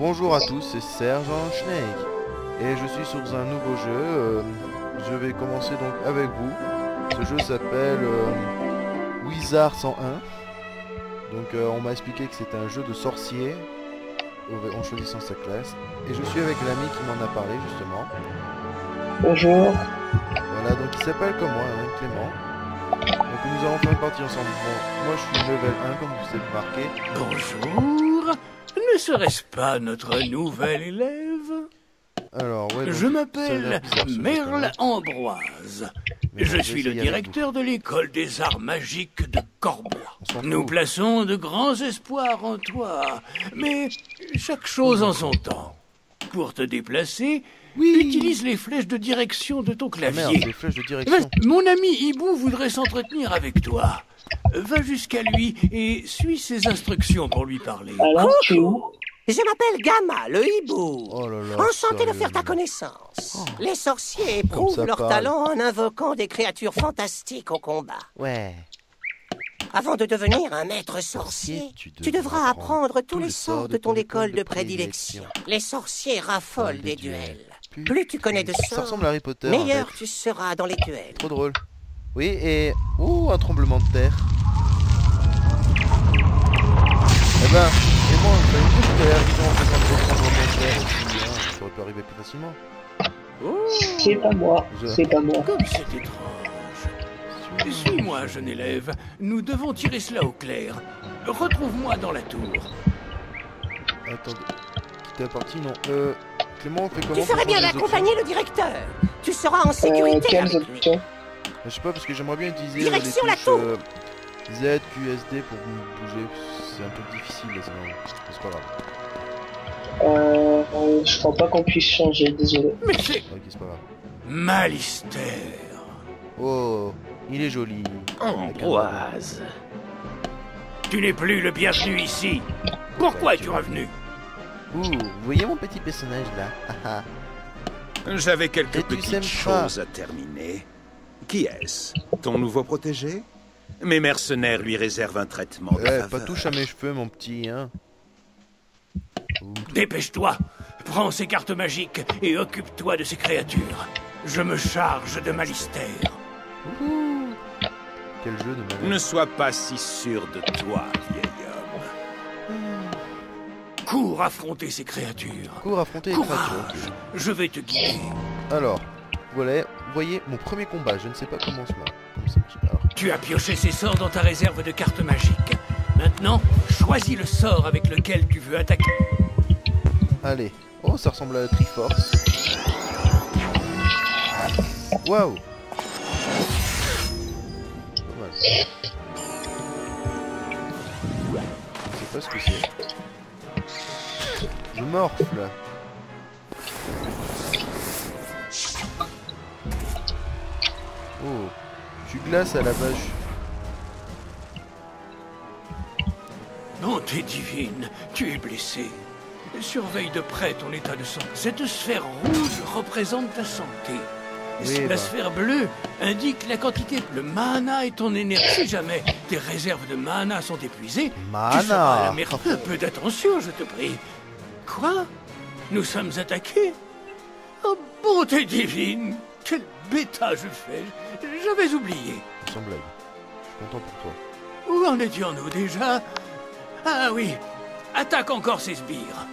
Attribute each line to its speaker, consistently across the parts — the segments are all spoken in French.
Speaker 1: Bonjour à tous, c'est Sergent Snake et je suis sur un nouveau jeu. Je vais commencer donc avec vous. Ce jeu s'appelle Wizard 101. Donc on m'a expliqué que c'était un jeu de sorcier en choisissant sa classe. Et je suis avec l'ami qui m'en a parlé justement.
Speaker 2: Bonjour.
Speaker 1: Voilà, donc il s'appelle comme moi, hein, Clément. Donc nous allons faire une partie ensemble. Bon, moi je suis level 1 comme vous avez marqué.
Speaker 3: Bonjour. Ne serait-ce pas notre nouvel élève?
Speaker 1: Alors, ouais, donc,
Speaker 3: Je
Speaker 1: ça a
Speaker 3: m'appelle
Speaker 1: l'air bizarre, ce
Speaker 3: Merle
Speaker 1: jeu,
Speaker 3: Ambroise.
Speaker 1: Mais
Speaker 3: Je
Speaker 1: bon,
Speaker 3: suis
Speaker 1: je
Speaker 3: le
Speaker 1: vais essayer avec
Speaker 3: directeur de l'école des arts magiques de Corbois.
Speaker 1: On s'en
Speaker 3: Nous
Speaker 1: fout.
Speaker 3: plaçons de grands espoirs en toi, mais chaque chose en son temps. Pour te déplacer,
Speaker 1: Oui.
Speaker 3: utilise les flèches de direction de ton
Speaker 1: Ah merde,
Speaker 3: clavier.
Speaker 1: c'est les flèches de direction.
Speaker 3: Vas-y, mon ami Hibou voudrait s'entretenir avec toi. Va jusqu'à lui et suis ses instructions pour lui parler.
Speaker 2: Alors, tu es où?
Speaker 4: Je m'appelle Gamma, le hibou.
Speaker 1: Oh là là,
Speaker 4: Enchanté de faire ta
Speaker 1: sérieusement.
Speaker 4: connaissance. Les sorciers éprouvent
Speaker 1: ça
Speaker 4: leur
Speaker 1: parle.
Speaker 4: talent en invoquant des créatures fantastiques au combat.
Speaker 1: Ouais.
Speaker 4: Avant de devenir un maître sorcier, tu devras apprendre tous les sorts de ton école de prédilection. Les sorciers raffolent des duels. Plus tu connais de
Speaker 1: Ça
Speaker 4: sorts,
Speaker 1: ressemble à Harry Potter. en
Speaker 4: meilleur
Speaker 1: fait.
Speaker 4: tu seras dans les duels.
Speaker 1: Trop drôle. Oui, et... Oh, un tremblement de terre. Eh ben, et moi, ça veut dire que t'es arrivé en faisant un tremblement de terre aussi, hein. Ça aurait pu arriver plus facilement.
Speaker 3: Oh,
Speaker 2: C'est pas moi.
Speaker 1: Je-
Speaker 2: C'est pas moi.
Speaker 3: comme c'est étrange. Suis-moi, jeune élève. Nous devons tirer cela au clair. Retrouve-moi dans la tour.
Speaker 1: Attendez. Quitter la partie, non. Clément, on fait comment
Speaker 4: Tu
Speaker 1: pour
Speaker 4: ferais bien
Speaker 1: changer les
Speaker 4: d'accompagner le directeur. Tu seras en sécurité
Speaker 2: Quelles
Speaker 4: avec lui.
Speaker 2: options?
Speaker 1: options Je sais pas, parce que j'aimerais bien utiliser
Speaker 4: Direction
Speaker 1: les
Speaker 4: la
Speaker 1: touches
Speaker 4: tour.
Speaker 1: Z, Q, S, D pour me bouger. C'est un peu difficile, là, sinon. C'est pas grave.
Speaker 2: Je crois pas qu'on puisse changer, désolé.
Speaker 3: Mais c'est
Speaker 1: Ok, c'est pas grave.
Speaker 3: Malister.
Speaker 1: Oh, il est joli.
Speaker 3: Ambroise. Tu n'es plus le bienvenu ici. Pourquoi es-tu revenu?
Speaker 1: Ouh, vous voyez mon petit personnage là? Ah, ah.
Speaker 5: J'avais quelques
Speaker 1: Et tu
Speaker 5: petites
Speaker 1: s'aimes
Speaker 5: choses à terminer. Qui est-ce? Ton nouveau protégé? Mes mercenaires lui réservent un traitement de
Speaker 1: Ouais,
Speaker 5: faveur.
Speaker 1: pas touche à mes cheveux, mon petit, hein.
Speaker 3: Dépêche-toi. Prends ces cartes magiques et occupe-toi de ces créatures. Je me charge de Malister.
Speaker 1: Ouh. Quel jeu de malade.
Speaker 5: Ne sois pas si sûr de toi, vieil homme.
Speaker 3: Cours affronter ces créatures.
Speaker 1: Cours affronter les créatures.
Speaker 3: Courage. Je vais te guider.
Speaker 1: Alors, voilà, vous voyez mon premier combat. Je ne sais pas comment ça marche. Alors,
Speaker 3: Tu as pioché ces sorts dans ta réserve de cartes magiques. Maintenant, choisis le sort avec lequel tu veux attaquer.
Speaker 1: allez. Oh, ça ressemble à la Triforce. Waouh. Pas mal. Je sais pas ce que c'est. Je morfle. Oh, je suis glace à la vache.
Speaker 3: Bonté divine, tu es blessé. Surveille de près ton état de santé. Cette sphère rouge représente ta santé.
Speaker 1: Oui,
Speaker 3: La
Speaker 1: bah.
Speaker 3: sphère bleue indique la quantité, le mana et ton énergie. Si jamais tes réserves de mana sont épuisées, tu seras à la
Speaker 1: Mana.
Speaker 3: merci. Un peu d'attention, je te prie. Quoi? Nous sommes attaqués? Oh, bonté divine! Quelle bêta je fais! J'avais oublié.
Speaker 1: Sans blague. Je suis content pour toi.
Speaker 3: Où en étions-nous déjà? Ah oui, attaque encore ces sbires.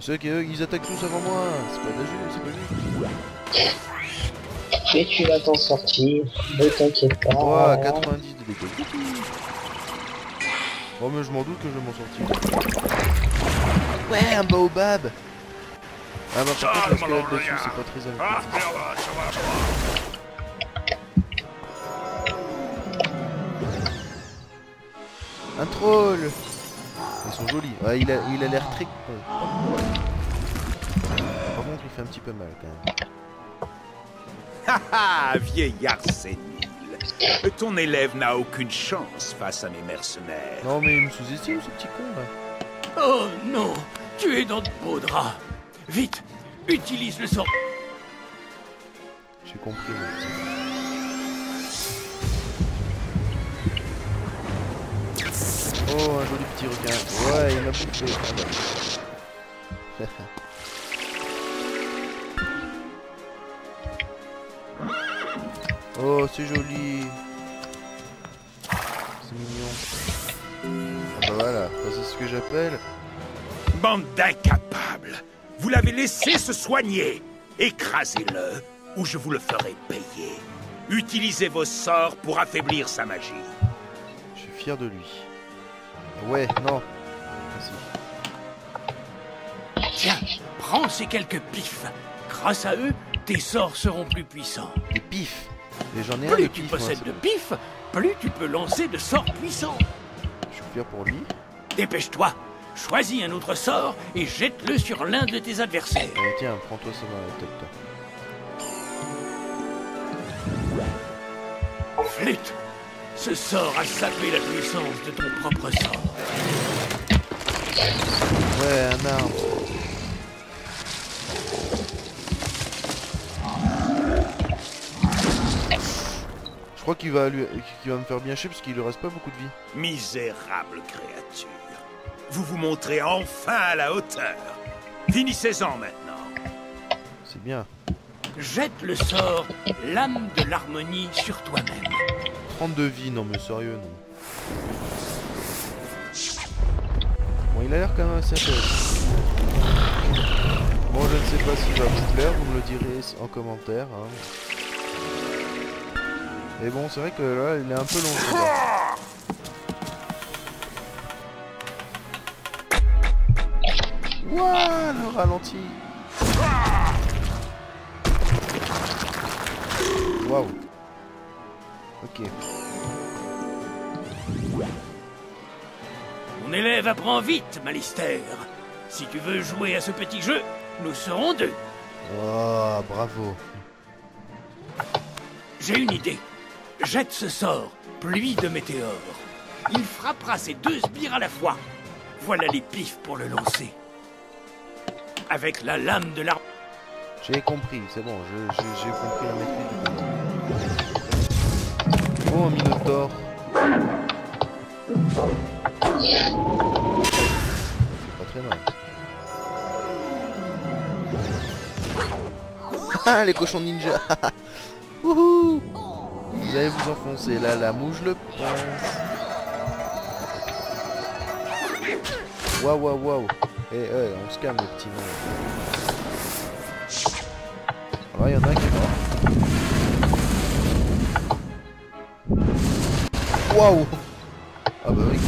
Speaker 1: C'est qu'eux, ils attaquent tous avant moi. C'est pas de jeu, c'est pas juste.
Speaker 2: Mais tu vas t'en sortir. Ne t'inquiète pas.
Speaker 1: Oh, 90 de dégâts. Oh, mais je m'en doute que je vais m'en sortir. Ouais, un baobab. Ah, bah, par contre, la squelette dessus, c'est pas très agréable. Un troll. Ils sont jolis. Ouais, il a l'air très con. Par contre, il fait un petit peu mal quand même.
Speaker 5: Ah, vieillard sénile. Ton élève n'a aucune chance face à mes mercenaires.
Speaker 1: Non, mais il me sous-estime, ce petit con là.
Speaker 3: Oh non, tu es dans de beaux draps. Vite, utilise le sort.
Speaker 1: J'ai compris, mon petit. Oh, un joli petit petit requin. Ouais, il m'a bouffé. Oh, c'est joli. C'est mignon. Ah bah voilà, c'est ce que j'appelle...
Speaker 5: Bande d'incapables! Vous l'avez laissé se soigner! Écrasez-le, ou je vous le ferai payer. Utilisez vos sorts pour affaiblir sa magie.
Speaker 1: Je suis fier de lui. Ouais, non. Merci.
Speaker 3: Tiens, prends ces quelques pifs. Grâce à eux, tes sorts seront plus puissants.
Speaker 1: Des pifs. Et j'en ai un de
Speaker 3: Plus tu
Speaker 1: pif,
Speaker 3: possèdes
Speaker 1: moi,
Speaker 3: de pifs, plus tu peux lancer de sorts puissants.
Speaker 1: Je suis fier pour lui.
Speaker 3: Dépêche-toi, choisis un autre sort et jette-le sur l'un de tes adversaires.
Speaker 1: Tiens, prends-toi ça dans la tête.
Speaker 3: Flûte, ce sort a sapé la puissance de ton propre sort.
Speaker 1: Ouais, un arbre. Je crois qu'il va me faire bien chier parce qu'il lui reste pas beaucoup de vie.
Speaker 5: Misérable créature. Vous vous montrez enfin à la hauteur. Finissez-en maintenant.
Speaker 1: C'est bien.
Speaker 3: Jette le sort Lame de l'harmonie sur toi-même.
Speaker 1: 32 vies, non mais sérieux, non. Bon, il a l'air quand même assez intéressant. Bon, je ne sais pas s'il va vous plaire, vous me le direz en commentaire. Hein. Mais bon, c'est vrai que là, il est un peu long. Ouah, le ralenti. Waouh. Ok.
Speaker 3: Mon élève apprend vite, Malister. Si tu veux jouer à ce petit jeu, nous serons deux.
Speaker 1: Oh, bravo.
Speaker 3: J'ai une idée. Jette ce sort, pluie de météores. Il frappera ces deux sbires à la fois. Voilà les pifs pour le lancer. Avec la lame de l'arbre.
Speaker 1: J'ai compris, c'est bon, j'ai compris la maîtrise du combat. Oh, un minotaure. C'est pas très mal. Ah, les cochons ninja. Wouhou. Vous allez vous enfoncer là, la mouche le pense. Waouh, waouh, waouh. Eh, on se calme, le petit nain. Alors, il y en a un qui est mort. Waouh. Ah bah oui.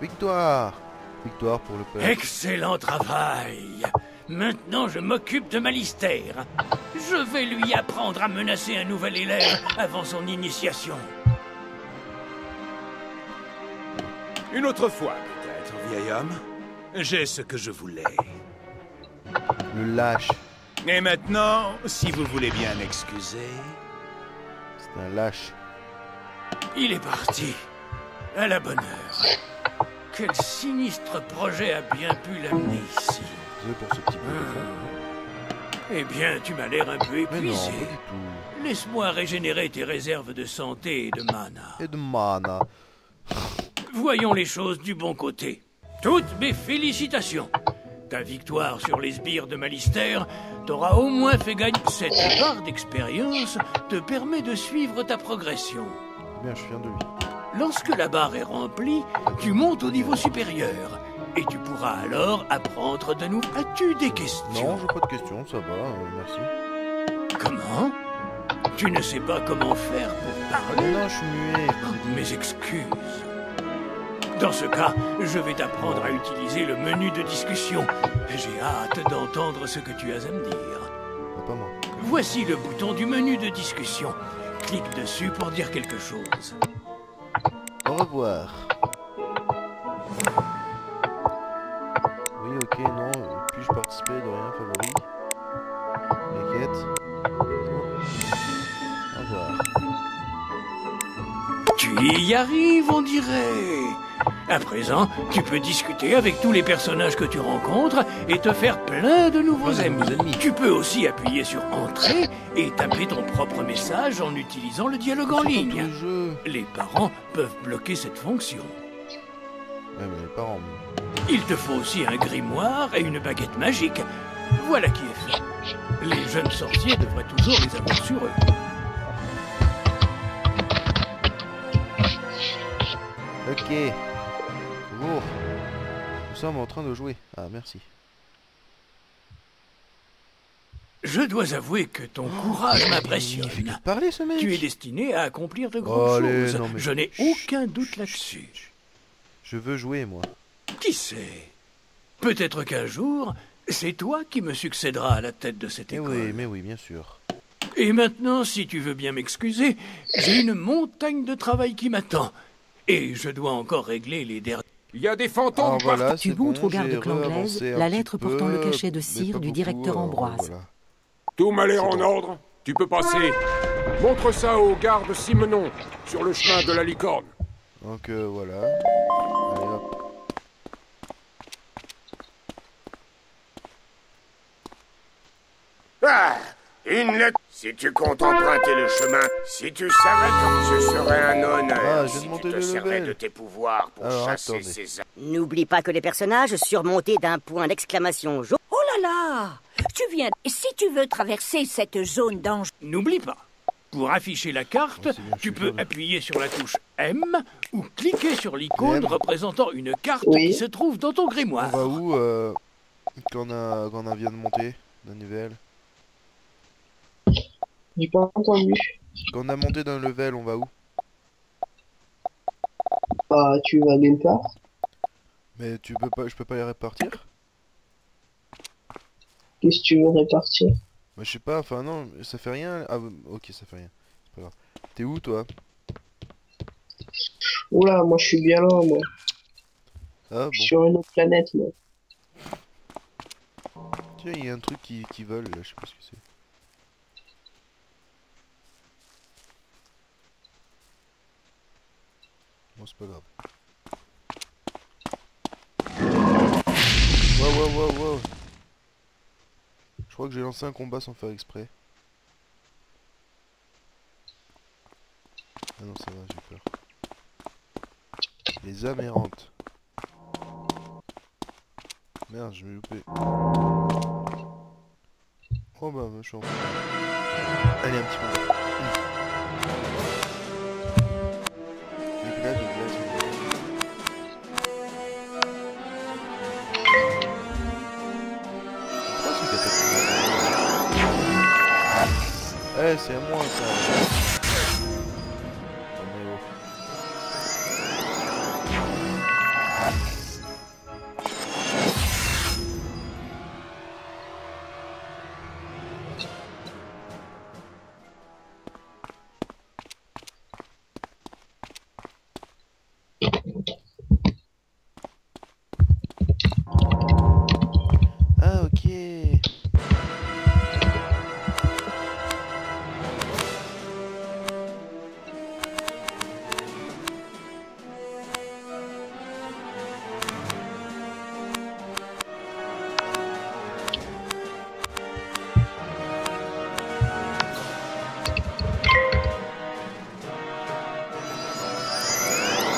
Speaker 1: Victoire. Victoire pour le peuple.
Speaker 3: Excellent travail. Maintenant, je m'occupe de Malister. Je vais lui apprendre à menacer un nouvel élève avant son initiation.
Speaker 5: Une autre fois, peut-être, vieil homme. J'ai ce que je voulais.
Speaker 1: Le lâche.
Speaker 5: Et maintenant, si vous voulez bien m'excuser...
Speaker 1: C'est un lâche.
Speaker 3: Il est parti. À la bonne heure. Quel sinistre projet a bien pu l'amener ici.
Speaker 1: Désolé pour ce petit peu.
Speaker 3: Eh bien, tu m'as l'air un peu
Speaker 1: Mais non,
Speaker 3: épuisé.
Speaker 1: pas du tout.
Speaker 3: Laisse-moi régénérer tes réserves de santé et de mana.
Speaker 1: Et de mana.
Speaker 3: Voyons les choses du bon côté. Toutes mes félicitations. Ta victoire sur les sbires de Malister t'aura au moins fait gagner. Cette barre d'expérience te permet de suivre ta progression.
Speaker 1: Bien, je suis fier de lui.
Speaker 3: Lorsque la barre est remplie, tu montes au niveau supérieur. Et tu pourras alors apprendre de nous. As-tu des questions?
Speaker 1: Non, j'ai pas de questions, ça va, merci.
Speaker 3: Comment? Tu ne sais pas comment faire pour parler?
Speaker 1: Non, je suis muet.
Speaker 3: Mes excuses. Dans ce cas, je vais t'apprendre à utiliser le menu de discussion. J'ai hâte d'entendre ce que tu as à me dire.
Speaker 1: Pas moi.
Speaker 3: Voici le bouton du menu de discussion. Clique dessus pour dire quelque chose.
Speaker 1: Au revoir. Oui, ok, non. Puis-je participer de rien, favori? Les quêtes. Au revoir.
Speaker 3: Tu y arrives, on dirait. À présent, tu peux discuter avec tous les personnages que tu rencontres et te faire plein de nouveaux amis. Tu peux aussi appuyer sur Entrée et taper ton propre message en utilisant le dialogue en ligne. Les parents peuvent bloquer cette fonction.
Speaker 1: Ouais, mais les parents...
Speaker 3: Il te faut aussi un grimoire et une baguette magique. Voilà qui est fait. Les jeunes sorciers devraient toujours les avoir sur eux.
Speaker 1: Ok. Bonjour. Nous sommes en train de jouer. Ah, merci.
Speaker 3: Je dois avouer que ton courage m'impressionne.
Speaker 1: Il fait que parler, ce mec.
Speaker 3: Tu es destiné à accomplir de grandes choses.
Speaker 1: Non, mais...
Speaker 3: Je n'ai aucun doute là-dessus.
Speaker 1: Je veux jouer, moi.
Speaker 3: Qui sait? Peut-être qu'un jour, c'est toi qui me succéderas à la tête de cette école.
Speaker 1: Mais oui, bien sûr.
Speaker 3: Et maintenant, si tu veux bien m'excuser, j'ai une montagne de travail qui m'attend. Et je dois encore régler les derniers...
Speaker 5: Il y a des fantômes
Speaker 1: voilà,
Speaker 6: Tu montres au garde Clanglaise la lettre portant le cachet de cire du directeur Ambroise.
Speaker 1: Voilà.
Speaker 5: Tout m'a l'air en ordre. Tu peux passer. Montre ça au garde Simenon, sur le chemin de la licorne.
Speaker 1: Donc voilà. Allez hop.
Speaker 7: Ah, une lettre. Si tu comptes emprunter le chemin, si tu savais comme ce serait un honneur
Speaker 1: je viens de
Speaker 7: si tu
Speaker 1: monter
Speaker 7: te
Speaker 1: le
Speaker 7: servais
Speaker 1: level.
Speaker 7: de tes pouvoirs pour
Speaker 1: Alors,
Speaker 7: chasser
Speaker 1: attendez.
Speaker 7: ces...
Speaker 8: N'oublie pas que les personnages surmontés d'un point d'exclamation jaune.
Speaker 9: Oh là là! Tu viens... Si tu veux traverser cette zone dangereuse...
Speaker 3: N'oublie pas, pour afficher la carte,
Speaker 1: Ouais, c'est bien,
Speaker 3: tu
Speaker 1: je suis
Speaker 3: peux
Speaker 1: sûr.
Speaker 3: appuyer sur la touche M ou cliquer sur l'icône
Speaker 1: M.
Speaker 3: représentant une carte
Speaker 2: Oui.
Speaker 3: qui se trouve dans ton
Speaker 1: On
Speaker 3: grimoire.
Speaker 1: va où quand on vient de monter d'un level?
Speaker 2: J'ai pas entendu.
Speaker 1: Quand on a monté d'un level, on va où?
Speaker 2: Bah, tu vas nulle part.
Speaker 1: Mais tu peux pas, je peux pas les répartir?
Speaker 2: Qu'est-ce que tu veux répartir?
Speaker 1: Bah je sais pas, enfin non, ça fait rien. Ah ok, ça fait rien. C'est pas grave. T'es où toi?
Speaker 2: Oula, moi je suis bien loin, moi.
Speaker 1: Ah
Speaker 2: Je suis
Speaker 1: bon.
Speaker 2: sur une autre planète, moi.
Speaker 1: Tiens, il y a un truc qui vole là, je sais pas ce que c'est. Bon, c'est pas grave. Wow. Je crois que j'ai lancé un combat sans faire exprès. Ah non, ça va, j'ai peur. Les âmes errantes. Merde, je vais louper. Oh bah, je suis en... Allez, un petit peu. Éclat de glace. Pourquoi ce catapult? Eh, c'est à moi ça. Oh, mais oh. Ah ok.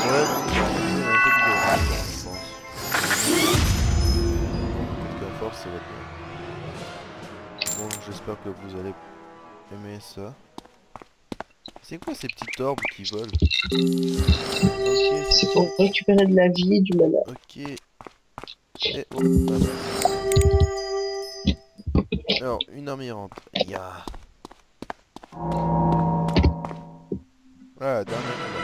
Speaker 1: Ouais, bon, c'est un peu bizarre, je pense. Donc à force, ça va être bien. Bon, j'espère que vous allez aimer ça. C'est quoi ces petites orbes qui volent? Ok, c'est
Speaker 2: Pour récupérer de la vie, du mana.
Speaker 1: ok. Et oh, ah bah. Alors, une arme errante. Ya. Voilà, dernier combat.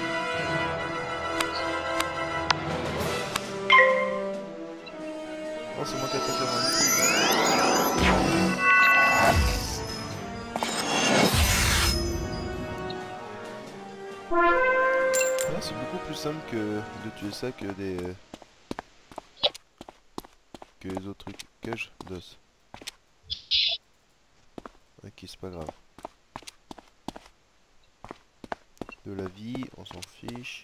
Speaker 1: Oh, c'est moi qui attaque avant lui. Ah, c'est beaucoup plus simple que de tuer ça que des... que les autres trucs. Cage d'os. Ok, c'est pas grave. De la vie, on s'en fiche.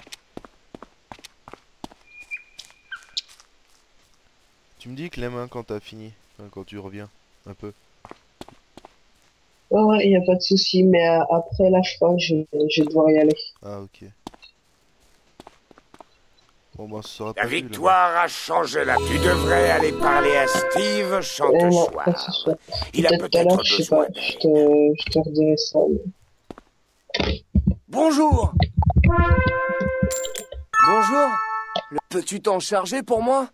Speaker 1: Tu me dis Clem hein, quand t'as fini, enfin, quand tu reviens un peu.
Speaker 2: Ouais, y a pas de souci, mais après là, je crois que je vais devoir y aller.
Speaker 1: Ah ok. Bon bah ça sera
Speaker 7: La
Speaker 1: pas
Speaker 7: victoire a changé la... Tu devrais aller parler à Steve Chantechoir.
Speaker 2: Pas ce soir.
Speaker 7: Il a
Speaker 2: Peut-être
Speaker 7: peut-être
Speaker 2: je sais pas,
Speaker 7: besoin d'aide.
Speaker 2: je te redirai ça.
Speaker 10: Bonjour. Bonjour. Peux-tu t'en charger pour moi?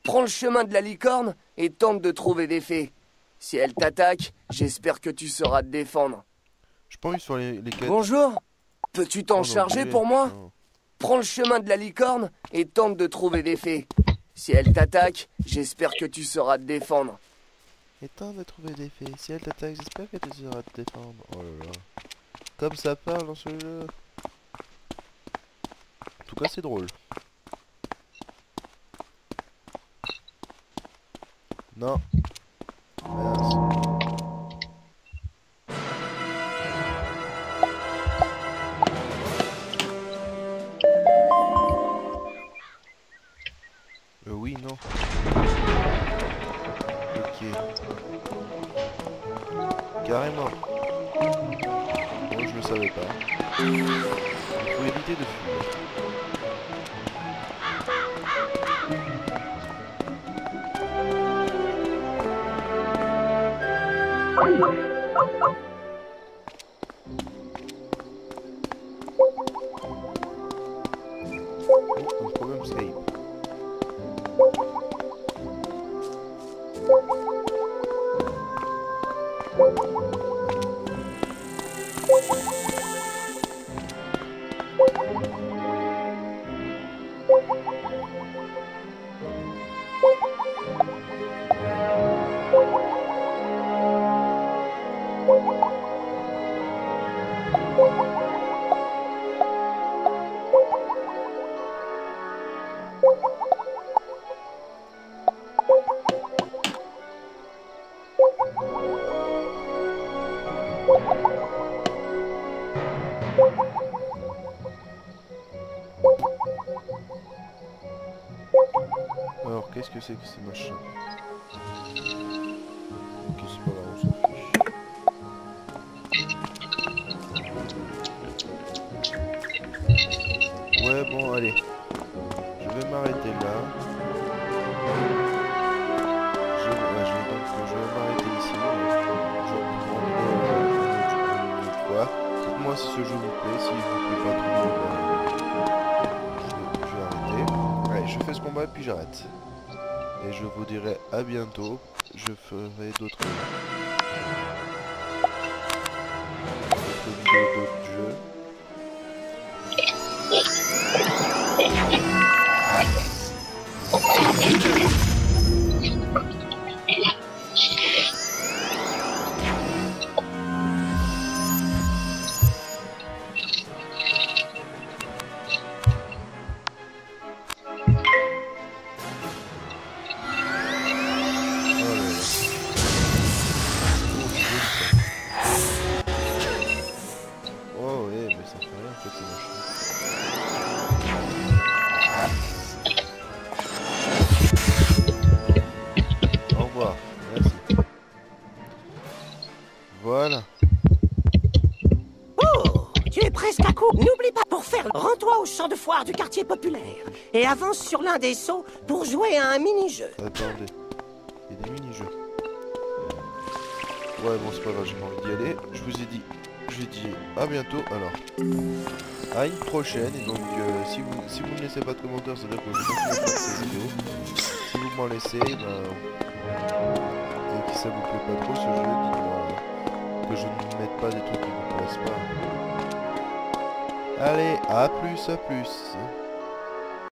Speaker 10: Prends le chemin de la licorne et tente de trouver des fées. Si elle t'attaque, j'espère que tu sauras te défendre.
Speaker 1: Je pense sur les quêtes.
Speaker 10: Bonjour. Peux-tu t'en charger pour moi?
Speaker 1: Non.
Speaker 10: Prends le chemin de la licorne et tente de trouver des fées. Si elle t'attaque, j'espère que tu sauras te défendre.
Speaker 1: Et tente de trouver des fées. Si elle t'attaque, j'espère que tu sauras te défendre. Oh là là. Comme ça parle dans ce jeu. En tout cas, c'est drôle. Non. Mince. Oui, non. Ok. Carrément. Moi, je le savais pas. Il faut éviter de fumer. Oh, un problème Skype. Alors, qu'est-ce que c'est que ces machins? Ok, c'est pas grave, on s'en fiche. Ouais, bon, allez. Je vais m'arrêter là. Je vais m'arrêter ici. Je reprendrai une autre fois. Dites-moi si ce jeu vous plaît. Si il vous plaît pas trop, je vais arrêter. Allez, je fais ce combat et puis j'arrête. Et je vous dirai à bientôt. Je ferai d'autres vidéos, d'autres jeux. Oh ouais, mais ça fait rien en fait, c'est vachement. Au revoir, merci. Voilà.
Speaker 4: Oh, tu es presque à court. N'oublie pas, pour faire, rends-toi au champ de foire du quartier populaire et avance sur l'un des seaux pour jouer à un mini-jeu.
Speaker 1: Attendez, il y a des mini-jeux. Ouais, bon, c'est pas grave, j'ai pas envie d'y aller. Je vous ai dit, à bientôt. Alors, à une prochaine. Et donc, si vous ne laissez pas de commentaires, c'est-à-dire que je continue à faire ces vidéos. Si vous m'en laissez, et que ça vous plaît pas trop ce jeu, dites-moi que je ne mette pas des trucs qui vous plaisent pas. Allez, à plus, à plus.